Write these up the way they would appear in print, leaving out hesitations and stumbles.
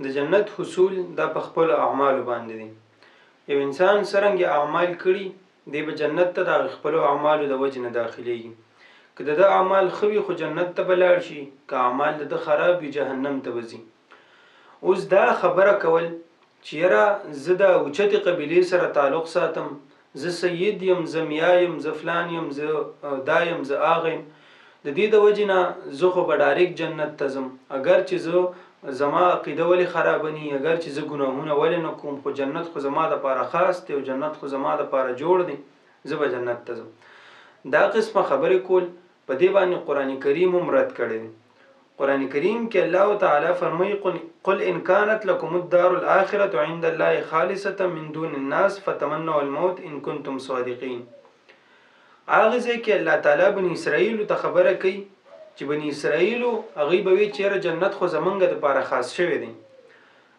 د جنت حصول دا په خپل اعمالو باندې دی. یو انسان څرنګه اعمال کړي دی به جنت ته د خپل اعمالو د وجې نه داخليږي. که د اعمال ښه وي خو جنت ته به لاړ شي، که اعمال د خراب وي جهنم ته به ځي. اوس دا خبره کول چې یاره زه د اوچتې قبیلې سره تعلق ساتم، زه سید یم، زه میا یم، زه فلان یم، زه دا یم، زه هغه یم، د دې د وجې نه زه خو به ډایرکټ جنت ته ځم. اگر چې زه زما عقیده ولې خرابه ني، اگر چې زه ګناهونه ولې نه کوم، خو جنت خو زما دپاره خاص دی او جنت خو زما دپاره جوړ دی، زه به جنت ته ځم. دا قسمه خبرې کول په دې باندې قرآن کریم هم رد کړی دی. قرآن کریم کې الله تعالی فرمایي قل ان كانت لكم الدار الاخره عند الله خالصه من دون الناس فتمنوا الموت ان كنتم صادقين. هغه ځکه الله تعالی بني اسرائیل ته خبره کوي چې بني اسرائیل هغه به وی چیرې جنت خو زمونږ د لپاره خاص شوی دی.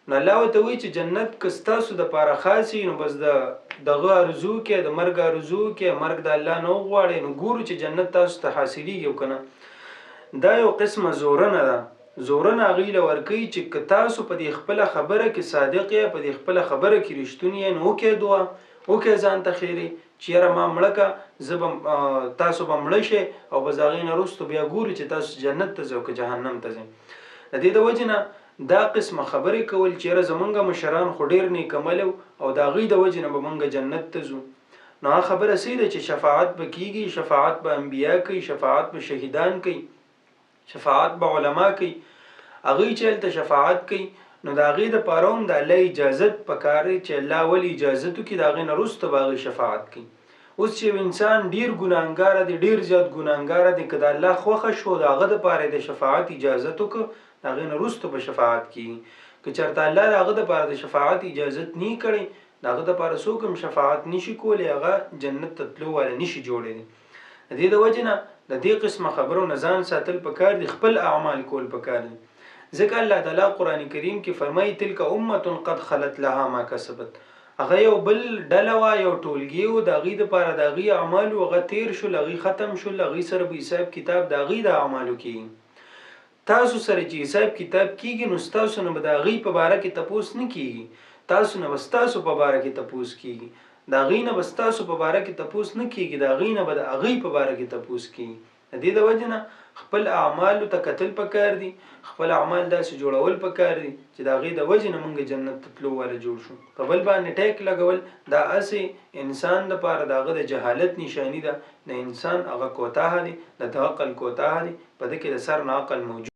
نو الله ته وی چې جنت کستاسو د لپاره خاص نو بس دغه ارزو کې د مرګ ارزو کې مرګ د الله نو غواړي، نو ګورو چې جنت تاسو ته حاصلېږي کنه. دا یو قسمه زورنه ده، زورنه غیله ورکی چې که تاسو په دې خپل خبره کې صادق یې، په دې خپل خبره کې رښتونی یې، نو وکړئ دعا، وکړئ ځان ته خیری چې یاره ما مړه که زه به تاسو به مړه شئ او به د هغې نه وروسته بیا ګورو چې تاسو جنت ته ځئ او که جهنم ته ځئ. د دې د وجې نه دا قسمه خبرې کول چې یاره زمونږ مشران خو ډېر نیک عمل او د هغې د وجې نه به مونږ جنت ته ځو. نو هغه خبره صحیح ده چې شفاعت به کېږي، شفاعت به انبیا کوي، شفاعت به شهیدان کوي، شفاعت به علما کوي. هغوی چې هلته شفاعت کوي نو د هغې دپاره هم د الله اجازت پکار دی چې الله ولې اجازت وکړي، د هغې نه وروسته به هغوی شفاعت کوي. اوس چې انسان ډېر ګناهګاره دی، ډېر زیات ګناهګاره دی، که د الله خوښه شو د هغه دپاره د شفاعت اجازت وکړه، د هغې نه وروسته به شفاعت کېږي. که چېرته الله د هغه دپاره د شفاعت اجازت نه کړی، د هغه دپاره څوک هم شفاعت نشي کولی، هغه جنت ته تلو والا نشي جوړېدی. د دې د وجې نه د دې قسمه خبرو نه ځان ساتل پکار دي، خپل اعمال کول پکار دي. ځکه الله تعالی قرآن کریم کې فرمایي تلک امة قد خلت لها ما کسبت. هغه یو بل ډله وه، یو ټولګي و، د هغې دپاره د هغې اعمالو هغه تیر شول، هغې ختم شول، هغې سره به حساب کتاب د هغې د اعمالو کېږي. تاسو سره چې حساب کتاب کېږي نو ستاسو نه به د هغې په باره کې تپوس نه کېږي، تاسو نه به ستاسو په باره کې تپوس کېږي، د هغې نه به ستاسو په باره کې تپوس نه کېږي، د هغې نه به د هغې په باره کې تپوس کېږي. د دې د وجې نه خپل اعمالو ته کتل پکار دي، خپل اعمال داسې جوړول پکار دي چې د هغې د وجې نه مونږ جنت ته تلو والا جوړ شو. په بل باندې ټیک لګول دا هسې انسان دپاره د هغه د جهالت نشاني ده، د انسان هغه کوتاه دی، د عقل کوتاه دی، په ده کې د سر نه عقل موجود